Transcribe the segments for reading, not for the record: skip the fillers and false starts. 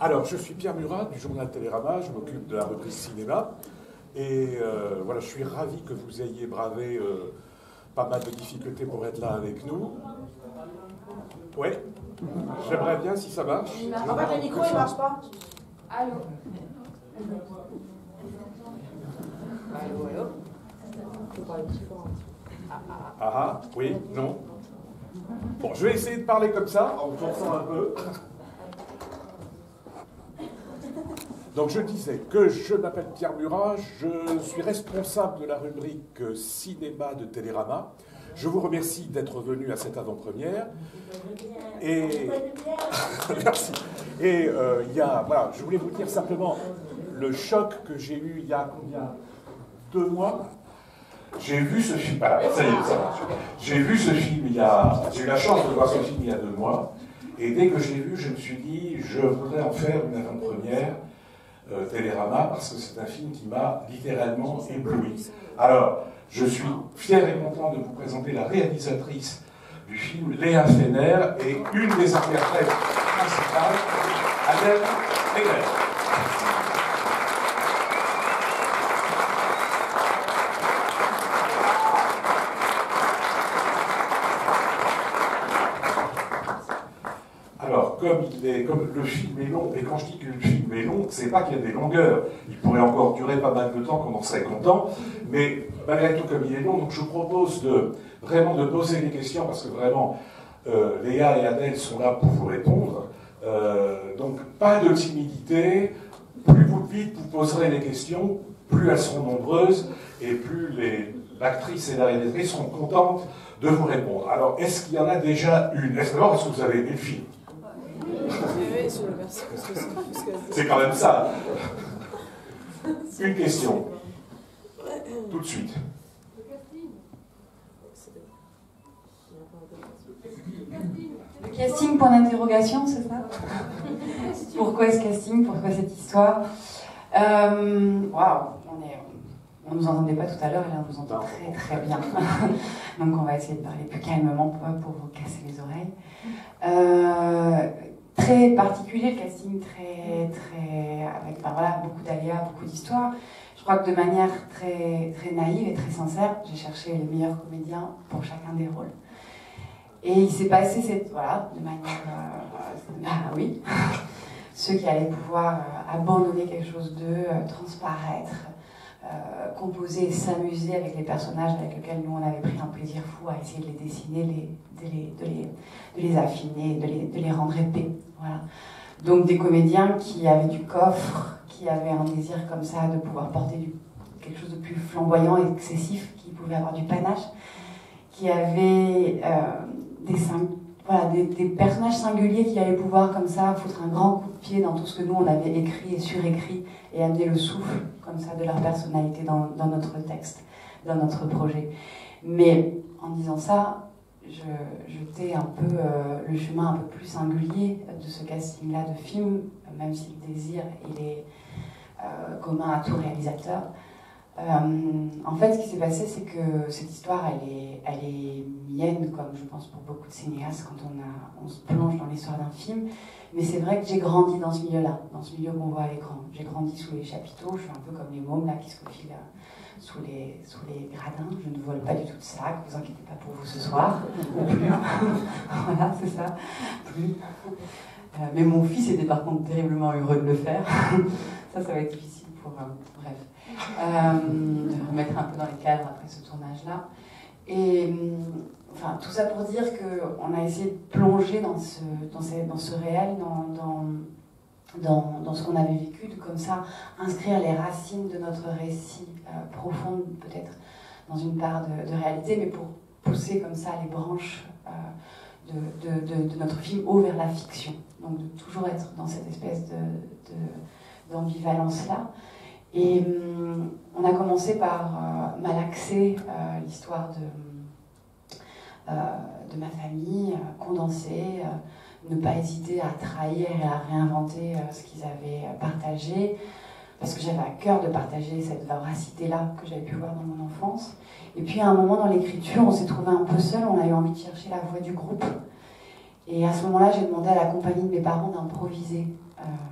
Alors, je suis Pierre Murat du journal Télérama, je m'occupe de la rubrique cinéma. Et voilà, je suis ravi que vous ayez bravé pas mal de difficultés pour être là avec nous. Oui, j'aimerais bien si ça marche. En fait, le micro, il ne marche pas. Allô. Allô, allô. Ah, oui, non. Bon, je vais essayer de parler comme ça, en forçant un peu. Donc je disais que je m'appelle Pierre Murat, je suis responsable de la rubrique cinéma de Télérama. Je vous remercie d'être venu à cette avant-première. Et merci. Et voilà, je voulais vous dire simplement le choc que j'ai eu il y a combien 2 mois. J'ai vu ce film. Voilà, ça y est, ça marche. J'ai vu ce film j'ai eu la chance de voir ce film il y a 2 mois. Et dès que je l'ai vu, je me suis dit, je voudrais en faire une avant-première. Télérama, parce que c'est un film qui m'a littéralement ébloui. Alors, je suis fier et content de vous présenter la réalisatrice du film, Léa Fener, et une des interprètes principales, Adèle Haenel. Alors, comme le film est long, et quand je dis que le film est long, c'est pas qu'il y a des longueurs. Il pourrait encore durer pas mal de temps, qu'on en serait content, mais malgré tout, comme il est long, donc je vous propose vraiment de poser les questions, parce que vraiment, Léa et Adèle sont là pour vous répondre. Donc, pas de timidité. Plus vite vous poserez les questions, plus elles seront nombreuses, et plus l'actrice et la réalisatrice seront contentes de vous répondre. Alors, est-ce qu'il y en a déjà une? Est-ce que vous avez aimé le film? C'est quand même ça. Une question. Tout de suite. Le casting, point d'interrogation, c'est ça? Pourquoi ce casting? Pourquoi cette histoire? Waouh, on nous entendait pas tout à l'heure, et là on nous entend très très bien. Donc on va essayer de parler plus calmement pour vous casser les oreilles. Très particulier le casting, avec beaucoup d'aléas, beaucoup d'histoires. Je crois que de manière très, très naïve et très sincère, j'ai cherché les meilleurs comédiens pour chacun des rôles. Et il s'est passé de manière, oui, ceux qui allaient pouvoir abandonner quelque chose d'eux, transparaître, composer et s'amuser avec les personnages avec lesquels nous on avait pris un plaisir fou à essayer de les dessiner, de les affiner, de les rendre épais. Voilà. Donc des comédiens qui avaient du coffre, qui avaient un désir comme ça de pouvoir porter quelque chose de plus flamboyant et excessif, qui pouvait avoir du panache, qui avaient des personnages singuliers qui allaient pouvoir comme ça foutre un grand coup de pied dans tout ce que nous on avait écrit et surécrit et amener le souffle comme ça de leur personnalité dans notre texte, dans notre projet. Mais en disant ça, je tais un peu le chemin un peu plus singulier de ce casting-là de film, même si le désir il est commun à tout réalisateur. En fait, ce qui s'est passé, c'est que cette histoire, elle est mienne, comme je pense pour beaucoup de cinéastes, quand on se plonge dans l'histoire d'un film. Mais c'est vrai que j'ai grandi dans ce milieu-là, dans ce milieu qu'on voit à l'écran. J'ai grandi sous les chapiteaux, je suis un peu comme les mômes là, qui se faufilent sous les gradins. Je ne vole pas du tout de sac, ne vous inquiétez pas pour vous ce soir. Voilà, c'est ça. Plus. Mais mon fils était par contre terriblement heureux de le faire. Ça va être difficile pour... bref. De remettre un peu dans les cadres après ce tournage-là. Et enfin, tout ça pour dire qu'on a essayé de plonger dans ce réel, dans ce qu'on avait vécu, de comme ça inscrire les racines de notre récit profonde, peut-être dans une part de réalité, mais pour pousser comme ça les branches de notre film haut vers la fiction. Donc de toujours être dans cette espèce d'ambivalence-là. Et on a commencé par malaxer l'histoire de ma famille, condenser, ne pas hésiter à trahir et à réinventer ce qu'ils avaient partagé, parce que j'avais à cœur de partager cette voracité-là que j'avais pu voir dans mon enfance. Et puis à un moment dans l'écriture, on s'est trouvé un peu seul, on a eu envie de chercher la voix du groupe. Et à ce moment-là, j'ai demandé à la compagnie de mes parents d'improviser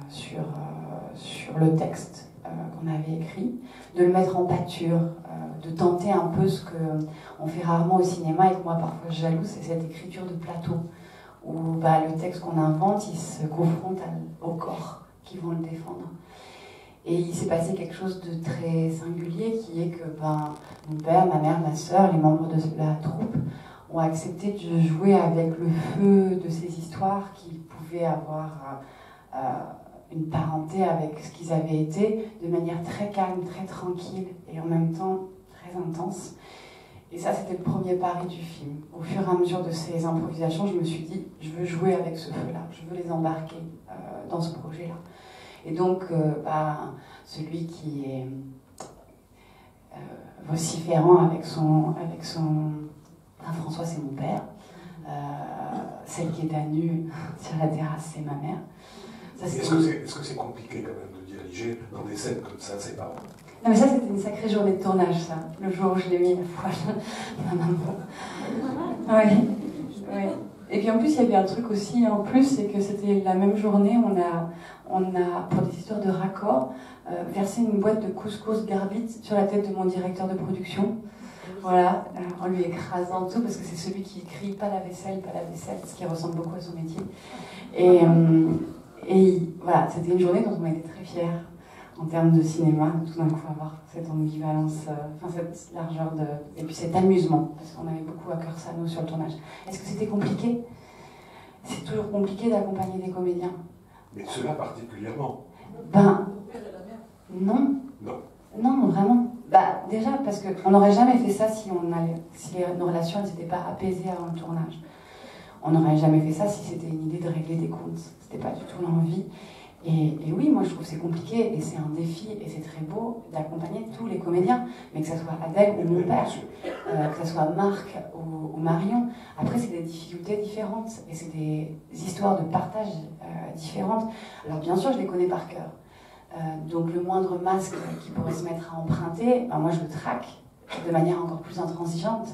sur le texte qu'on avait écrit, de le mettre en pâture, de tenter un peu ce qu'on fait rarement au cinéma et que moi parfois je jalouse, c'est cette écriture de plateau, où le texte qu'on invente, il se confronte au corps qui vont le défendre. Et il s'est passé quelque chose de très singulier qui est que mon père, ma mère, ma sœur, les membres de la troupe ont accepté de jouer avec le feu de ces histoires qui pouvaient avoir une parenté avec ce qu'ils avaient été, de manière très calme, très tranquille et en même temps très intense. Et ça, c'était le premier pari du film. Au fur et à mesure de ces improvisations, je me suis dit, je veux jouer avec ce feu-là, je veux les embarquer dans ce projet-là. Et donc, celui qui est vociférant avec son François, c'est mon père. Celle qui est à nu sur la terrasse, c'est ma mère. Est-ce que c'est compliqué quand même de diriger dans des scènes comme ça, c'est pas... Non mais ça c'était une sacrée journée de tournage, ça, le jour où je l'ai mis la fois. Oui. Et puis en plus il y avait un truc aussi en plus, c'est que c'était la même journée, on a pour des histoires de raccord, versé une boîte de couscous garbite sur la tête de mon directeur de production. Voilà, en lui écrasant tout, parce que c'est celui qui crie pas la vaisselle, ce qui ressemble beaucoup à son métier. Et voilà, c'était une journée dont on était très fiers en termes de cinéma, tout d'un coup avoir cette ambivalence, cette largeur et puis cet amusement, parce qu'on avait beaucoup à cœur ça, nous, sur le tournage. Est-ce que c'était compliqué? C'est toujours compliqué d'accompagner des comédiens. Mais cela particulièrement? Non. Non, vraiment. Déjà, parce qu'on n'aurait jamais fait ça si nos relations n'étaient pas apaisées avant le tournage. On n'aurait jamais fait ça si c'était une idée de régler des comptes. C'était pas du tout l'envie. Et oui, moi je trouve que c'est compliqué et c'est un défi et c'est très beau d'accompagner tous les comédiens, mais que ce soit Adèle ou mon père, que ce soit Marc ou Marion. Après, c'est des difficultés différentes et c'est des histoires de partage différentes. Alors bien sûr, je les connais par cœur. Donc le moindre masque qui pourrait se mettre à emprunter, moi je le traque de manière encore plus intransigeante.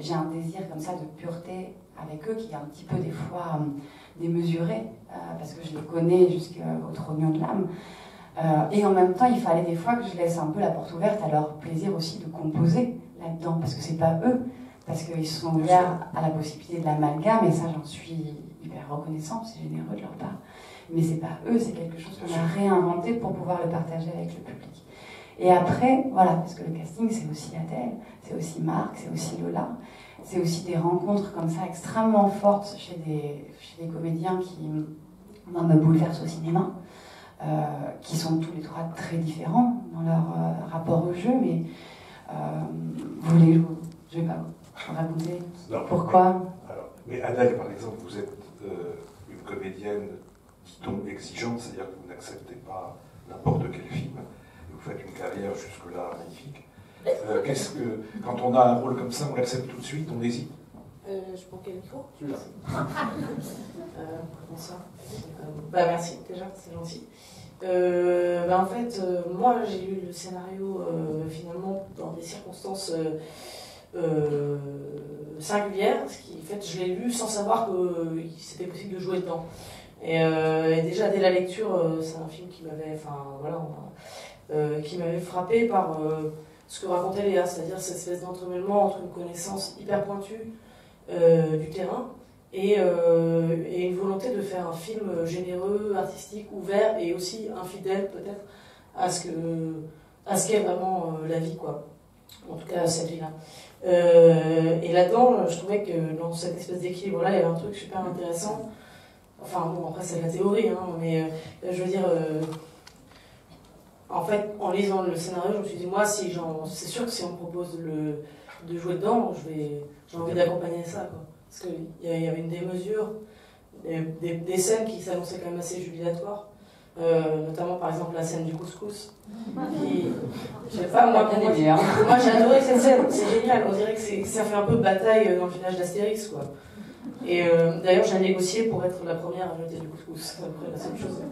J'ai un désir comme ça de pureté avec eux qui est un petit peu des fois démesuré, parce que je les connais jusqu'au trognon de l'âme. Et en même temps, il fallait des fois que je laisse un peu la porte ouverte à leur plaisir aussi de composer là-dedans, parce que c'est pas eux, parce qu'ils sont ouverts à la possibilité de l'amalgame, et ça j'en suis hyper reconnaissante, c'est généreux de leur part. Mais c'est pas eux, c'est quelque chose qu'on a réinventé pour pouvoir le partager avec le public. Et après, voilà, parce que le casting, c'est aussi Adèle, c'est aussi Marc, c'est aussi Lola, c'est aussi des rencontres comme ça extrêmement fortes chez des comédiens qui, moi, me bouleversent au cinéma, qui sont tous les trois très différents dans leur rapport au jeu, mais je vais pas vous raconter pourquoi. Mais Adèle, par exemple, vous êtes une comédienne, dit-on, exigeante, c'est-à-dire que vous n'acceptez pas n'importe quel film. Vous faites une carrière jusque-là magnifique. Quand on a un rôle comme ça, on l'accepte tout de suite, on hésite? Je prends quel micro? Celui-là. Bonsoir. Merci, déjà, c'est gentil. En fait, moi, j'ai lu le scénario finalement dans des circonstances singulières, ce qui fait je l'ai lu sans savoir que c'était possible de jouer dedans. Et déjà dès la lecture, c'est un film qui m'avait frappé par ce que racontait Léa, c'est-à-dire cette espèce d'entremêlement entre une connaissance hyper pointue du terrain et une volonté de faire un film généreux, artistique, ouvert et aussi infidèle peut-être à ce qu'est vraiment la vie, quoi. En tout cas cette vie-là. Et là-dedans, je trouvais que dans cette espèce d'équilibre-là, il y avait un truc super intéressant. Enfin bon, après c'est de la théorie, mais je veux dire, en fait, en lisant le scénario, je me suis dit, moi, c'est sûr que si on me propose de jouer dedans, j'ai envie d'accompagner ça, quoi. Parce qu'il y avait une démesure, des scènes qui s'annonçaient quand même assez jubilatoires, notamment par exemple la scène du couscous. Je sais pas, moi j'ai adoré cette scène, c'est génial, on dirait que ça fait un peu bataille dans le village d'Astérix, quoi. Et d'ailleurs, j'ai négocié pour être la première à jeter du couscous. C'est à peu près la seule chose.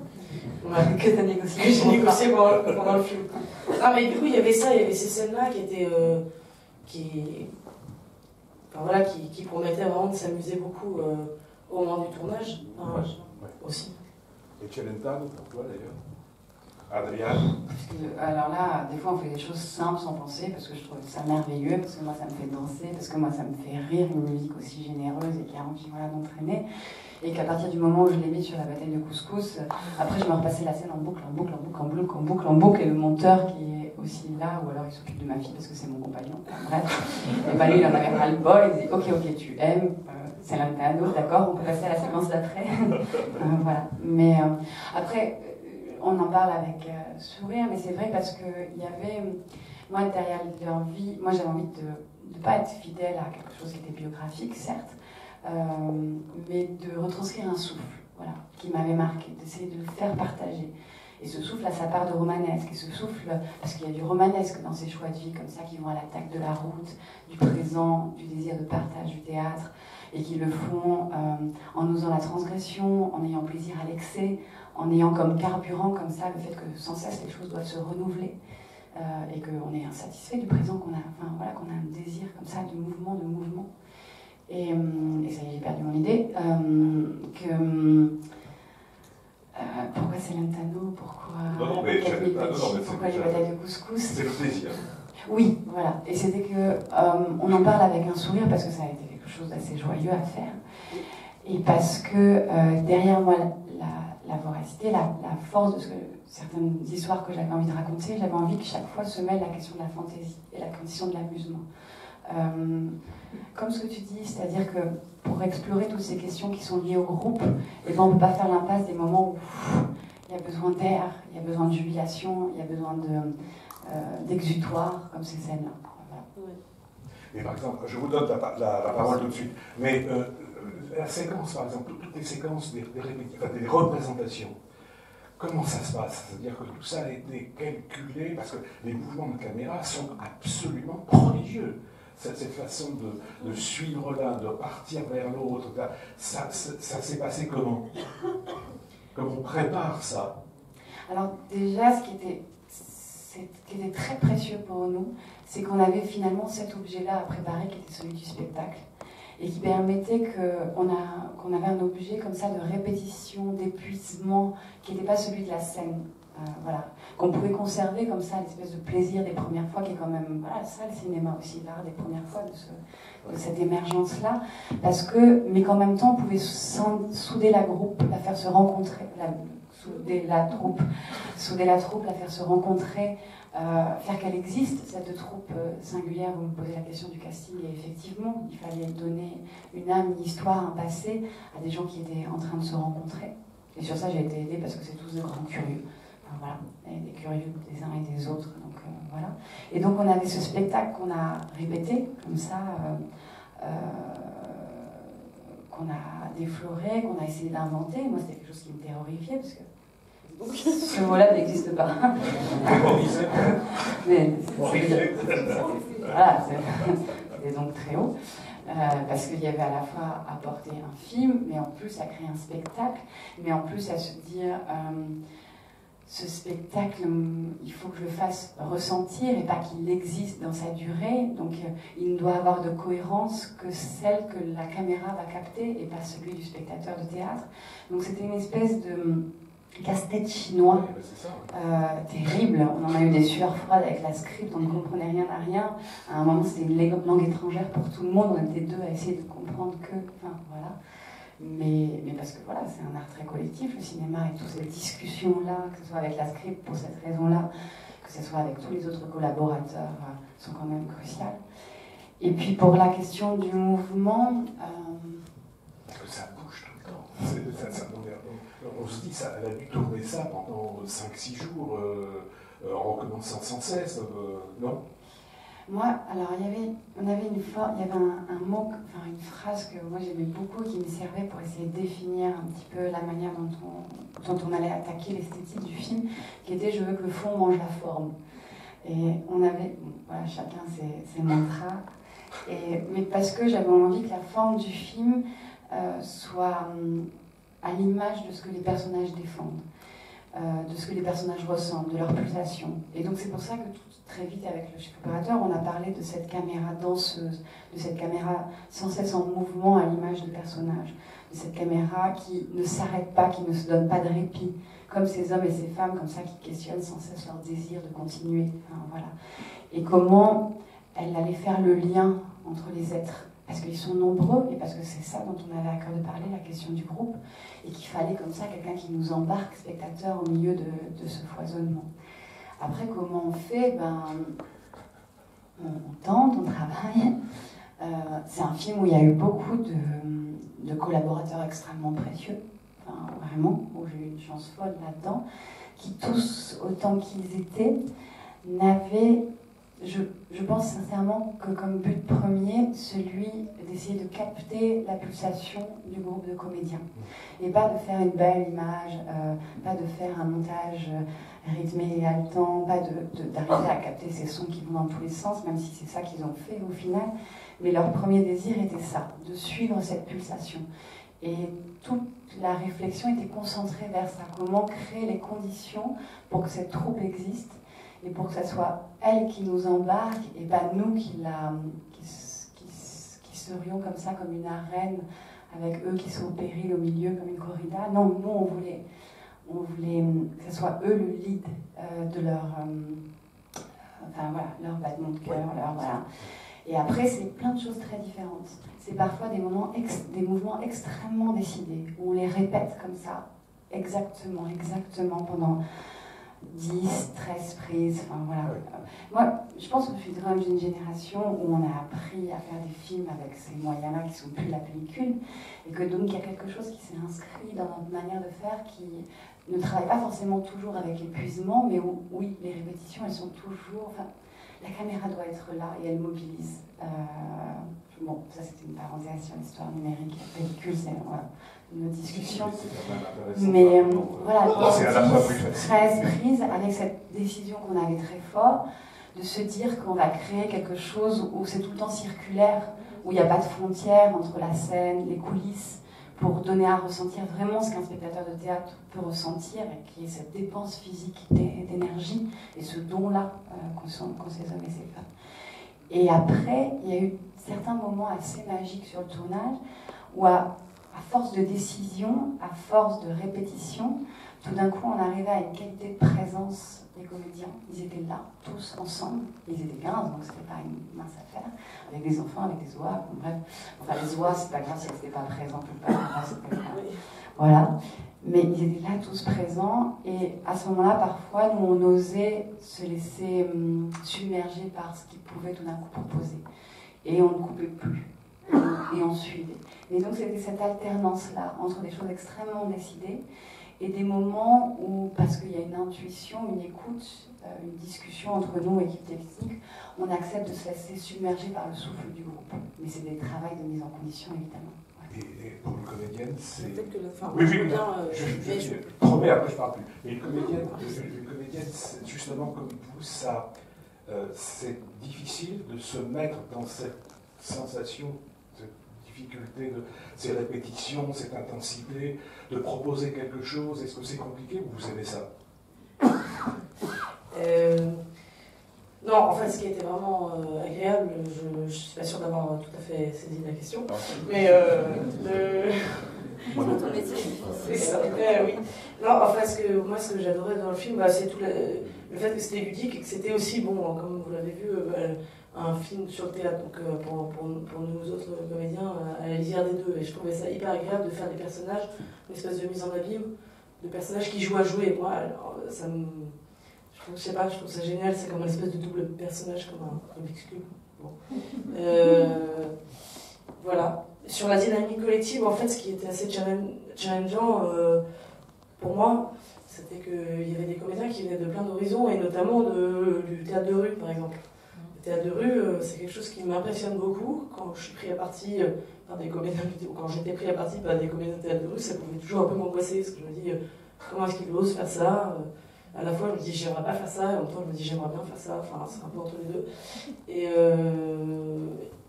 Que tu as négocié. Que j'ai négocié pendant le film. Mais du coup, il y avait ça, il y avait ces scènes-là qui étaient. Qui promettaient vraiment de s'amuser beaucoup au moment du tournage. Aussi. Et Celentano, pour toi d'ailleurs? Adriane? Alors là, des fois on fait des choses simples sans penser, parce que je trouve ça merveilleux, parce que moi ça me fait danser, parce que moi ça me fait rire, une musique aussi généreuse et qui a envie d'entraîner. Et qu'à partir du moment où je l'ai mis sur la bataille de couscous, après je me repassais la scène en boucle, et le monteur qui est aussi là, ou alors il s'occupe de ma fille parce que c'est mon compagnon, bref. Et ben lui il en avait ras le bol, il dit ok tu aimes, c'est Celentano, d'accord, on peut passer à la séquence d'après. Voilà. Mais après, on en parle avec sourire, mais c'est vrai parce que il y avait, moi derrière l'envie, moi j'avais envie de ne pas être fidèle à quelque chose qui était biographique, certes, mais de retranscrire un souffle, voilà, qui m'avait marqué, d'essayer de le faire partager. Et ce souffle a sa part de romanesque, et ce souffle, parce qu'il y a du romanesque dans ces choix de vie comme ça qui vont à l'attaque de la route, du présent, du désir de partage du théâtre, et qui le font en osant la transgression, en ayant plaisir à l'excès, en ayant comme carburant comme ça le fait que sans cesse les choses doivent se renouveler, et qu'on est insatisfait du présent, qu'on a un désir comme ça de mouvement. Et ça y est, j'ai perdu mon idée. Pourquoi Celentano? Pourquoi les batailles de couscous? C'est le plaisir. Oui, voilà. Et c'était que on en parle avec un sourire parce que ça a été quelque chose d'assez joyeux à faire. Et parce que derrière moi, la voracité, la force de certaines histoires que j'avais envie de raconter, j'avais envie que chaque fois se mêle la question de la fantaisie et la condition de l'amusement. Comme ce que tu dis, c'est-à-dire que pour explorer toutes ces questions qui sont liées au groupe, eh ben, on ne peut pas faire l'impasse des moments où il y a besoin d'air, il y a besoin de jubilation, il y a besoin d'exutoire, comme ces scènes-là. Voilà. Et par exemple, je vous donne la parole tout de suite, mais la séquence, par exemple, toutes les séquences des représentations, comment ça se passe? C'est-à-dire que tout ça a été calculé, parce que les mouvements de caméra sont absolument prodigieux. Cette façon de suivre l'un, de partir vers l'autre, ça s'est passé comment? Comment on prépare ça? Alors déjà, ce qui était très précieux pour nous, c'est qu'on avait finalement cet objet-là à préparer, qui était celui du spectacle, et qui permettait qu'on avait un objet comme ça de répétition, d'épuisement, qui n'était pas celui de la scène. Voilà, qu'on pouvait conserver comme ça, l'espèce de plaisir des premières fois, qui est quand même, voilà, ça le cinéma aussi, l'art des premières fois, de cette émergence-là, mais qu'en même temps on pouvait souder la troupe, la faire se rencontrer, souder la troupe, la faire se rencontrer, faire qu'elle existe, cette troupe singulière. Vous me posez la question du casting, et effectivement, il fallait donner une âme, une histoire, un passé à des gens qui étaient en train de se rencontrer. Et sur ça, j'ai été aidée parce que c'est tous des grands curieux. Voilà, et des curieux des uns et des autres. Donc, voilà. Et donc on avait ce spectacle qu'on a répété, comme ça, qu'on a défloré, qu'on a essayé d'inventer. Moi, c'était quelque chose qui me terrorifiait, parce que ce mot-là n'existe pas. Mais voilà, c'était donc très haut. Parce qu'il y avait à la fois à porter un film, mais en plus à créer un spectacle, mais en plus à se dire ce spectacle, il faut que je le fasse ressentir et pas qu'il existe dans sa durée. Donc il ne doit avoir de cohérence que celle que la caméra va capter et pas celui du spectateur de théâtre. Donc c'était une espèce de casse-tête chinois terrible. On en a eu des sueurs froides avec la script, on ne comprenait rien à rien. À un moment, c'était une langue étrangère pour tout le monde. On était deux à essayer de comprendre que... Enfin, voilà. Mais parce que voilà, c'est un art très collectif, le cinéma, et toutes ces discussions-là, que ce soit avec la script pour cette raison-là, que ce soit avec tous les autres collaborateurs, sont quand même cruciales. Et puis pour la question du mouvement... Parce que ça bouge tout le temps. On se dit, elle a dû tourner ça pendant 5-6 jours, en recommençant sans cesse, non? Moi, alors, il y avait un mot, enfin une phrase que moi j'aimais beaucoup, qui me servait pour essayer de définir un petit peu la manière dont on allait attaquer l'esthétique du film, qui était « je veux que le fond mange la forme ». Et on avait, voilà, chacun ses mantras, mais parce que j'avais envie que la forme du film soit à l'image de ce que les personnages défendent, de ce que les personnages ressentent, de leur pulsation. Et donc c'est pour ça que très vite avec le chef opérateur, on a parlé de cette caméra danseuse, de cette caméra sans cesse en mouvement à l'image de personnages, cette caméra qui ne s'arrête pas, qui ne se donne pas de répit, comme ces hommes et ces femmes comme ça qui questionnent sans cesse leur désir de continuer. Enfin, voilà. Et comment elle allait faire le lien entre les êtres, parce qu'ils sont nombreux et parce que c'est ça dont on avait à cœur de parler, la question du groupe, et qu'il fallait comme ça quelqu'un qui nous embarque, spectateurs, au milieu de ce foisonnement. Après, comment on fait? On tente, on travaille. C'est un film où il y a eu beaucoup de collaborateurs extrêmement précieux, enfin, vraiment, où j'ai eu une chance folle là-dedans, qui tous, autant qu'ils étaient, n'avaient, je pense sincèrement que comme but premier, celui d'essayer de capter la pulsation du groupe de comédiens. Et pas de faire une belle image, pas de faire un montage rythmé et haletant, pas d'arriver à capter ces sons qui vont dans tous les sens, même si c'est ça qu'ils ont fait au final. Mais leur premier désir était ça, de suivre cette pulsation. Et toute la réflexion était concentrée vers ça, comment créer les conditions pour que cette troupe existe et pour que ce soit elle qui nous embarque et pas nous qui serions comme ça, comme une arène, avec eux qui sont au péril au milieu comme une corrida. Non, nous on voulait que ce soit eux le lead de leur, enfin voilà, leur battement de cœur, voilà. Et après, c'est plein de choses très différentes. C'est parfois des mouvements extrêmement décidés, où on les répète comme ça, exactement, pendant 10, 13 prises, enfin voilà. Moi, je pense que je suis quand même d'une génération où on a appris à faire des films avec ces moyens-là qui sont plus la pellicule, et que donc il y a quelque chose qui s'est inscrit dans notre manière de faire qui ne travaille pas forcément toujours avec l'épuisement, mais où, oui, les répétitions, elles sont toujours... Enfin, la caméra doit être là et elle mobilise. Bon, ça c'était une parenthèse sur l'histoire numérique. La pellicule, c'est voilà, une autre discussion. Mais voilà, 13 prises avec cette décision qu'on avait très fort, de se dire qu'on va créer quelque chose où c'est tout le temps circulaire, où il n'y a pas de frontière entre la scène, les coulisses, pour donner à ressentir vraiment ce qu'un spectateur de théâtre peut ressentir, et qui est cette dépense physique d'énergie, et ce don-là qu'ont ces hommes et ces femmes. Et après, il y a eu certains moments assez magiques sur le tournage, où à force de décision, à force de répétition, tout d'un coup on arrivait à une qualité de présence des comédiens. Ils étaient là, tous ensemble, ils étaient 15, donc c'était pas une mince affaire, avec des enfants, avec des oies, bref. Enfin les oies, c'est pas grave si elles n'étaient pas présentes ou pas, c'est pas grave. Voilà. Mais ils étaient là tous présents, et à ce moment-là, parfois, nous on osait se laisser submerger par ce qu'ils pouvaient tout d'un coup proposer. Et on ne coupait plus, et on suivait. Et donc c'était cette alternance-là, entre des choses extrêmement décidées, et des moments où, parce qu'il y a une intuition, une écoute, une discussion entre nous, équipe technique, on accepte de se laisser submerger par le souffle du groupe. Mais c'est des travaux de mise en condition, évidemment. Et pour une comédienne, c'est... Peut-être que la fin... Oui, je promets, après je parle plus. Mais une comédienne, justement comme vous, ça, c'est difficile de se mettre dans cette sensation, cette difficulté, de ces répétitions, cette intensité, de proposer quelque chose. Est-ce que c'est compliqué ou vous aimez ça? Non, en fait, ce qui était vraiment agréable, je ne suis pas sûre d'avoir tout à fait saisi la question, mais c'est ça, oui. Non, enfin, moi, ce que j'adorais dans le film, c'est tout le fait que c'était ludique et que c'était aussi, bon, comme vous l'avez vu, un film sur le théâtre, donc pour nous autres comédiens, à la lisière des deux. Et je trouvais ça hyper agréable de faire des personnages, une espèce de mise en abîme, de personnages qui jouent à jouer. Et moi, alors, ça me... Je sais pas, je trouve ça génial, c'est comme une espèce de double personnage, comme un Rubik's Cube. Bon. Voilà. Sur la dynamique collective, en fait, ce qui était assez challengeant pour moi, c'était qu'il y avait des comédiens qui venaient de plein d'horizons, et notamment du théâtre de rue, par exemple. Le théâtre de rue, c'est quelque chose qui m'impressionne beaucoup. Quand je suis pris à partie par des comédiens, quand j'étais pris à partie par des comédiens de théâtre de rue, ça pouvait toujours un peu m'angoisser, parce que je me dis, comment est-ce qu'ils osent faire ça? À la fois, je me dis, j'aimerais pas faire ça, et en même temps, je me dis, j'aimerais bien faire ça. Enfin, c'est un peu entre les deux.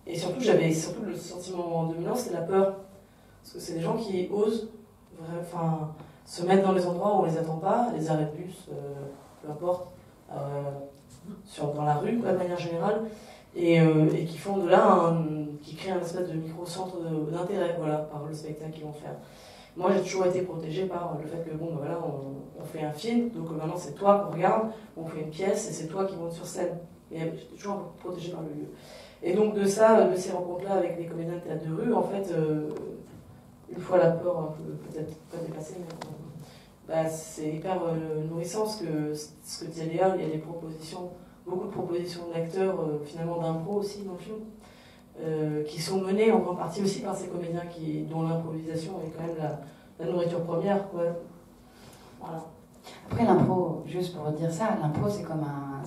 Et surtout, j'avais le sentiment dominant, c'est la peur. Parce que c'est des gens qui osent se mettre dans les endroits où on les attend pas, les arrêts de bus, peu importe, dans la rue, de manière générale. et qui font de là, qui créent un espèce de micro-centre d'intérêt, voilà, par le spectacle qu'ils vont faire. Moi, j'ai toujours été protégée par le fait que, bon, voilà, on fait un film, donc maintenant c'est toi qu'on regarde, on fait une pièce, et c'est toi qui monte sur scène. Et j'étais toujours protégée par le lieu. Et donc de ça, de ces rencontres-là avec des comédiens de théâtre de rue, en fait, une fois la peur un peu peut-être pas dépassée, mais c'est hyper nourrissant ce que disait Léa, il y a des propositions, beaucoup de propositions d'acteurs, finalement d'impro aussi dans le film, qui sont menées en grande partie aussi par ces comédiens dont l'improvisation est quand même la nourriture première, quoi. Voilà. Après l'impro, juste pour dire ça, l'impro c'est comme un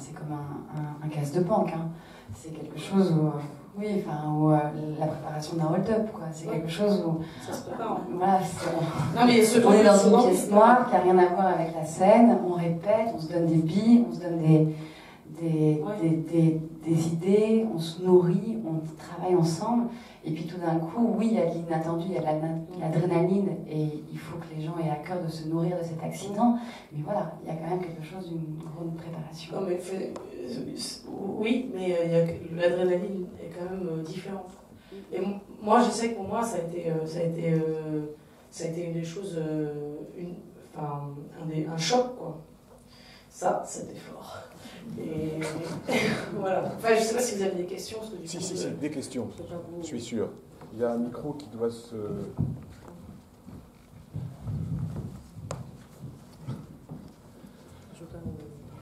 casse de banque, hein. C'est quelque chose où, oui, enfin, où la préparation d'un hold-up, quoi. C'est quelque chose où... Ça se prépare. Voilà, non, mais on est dans une pièce noire qui n'a rien à voir avec la scène, on répète, on se donne des billes, on se donne des idées, on se nourrit, on travaille ensemble. Et puis tout d'un coup, oui, il y a de l'inattendu, il y a de l'adrénaline, et il faut que les gens aient à cœur de se nourrir de cet accident. Mais voilà, il y a quand même quelque chose d'une grande préparation. Non, mais oui, mais l'adrénaline est quand même différente. Et moi, je sais que pour moi, ça a été une des choses, un choc, quoi. Ça, c'était fort. Et voilà. Enfin, je ne sais pas si vous avez des questions. Si, des questions, je suis sûr. Il y a un micro qui doit se...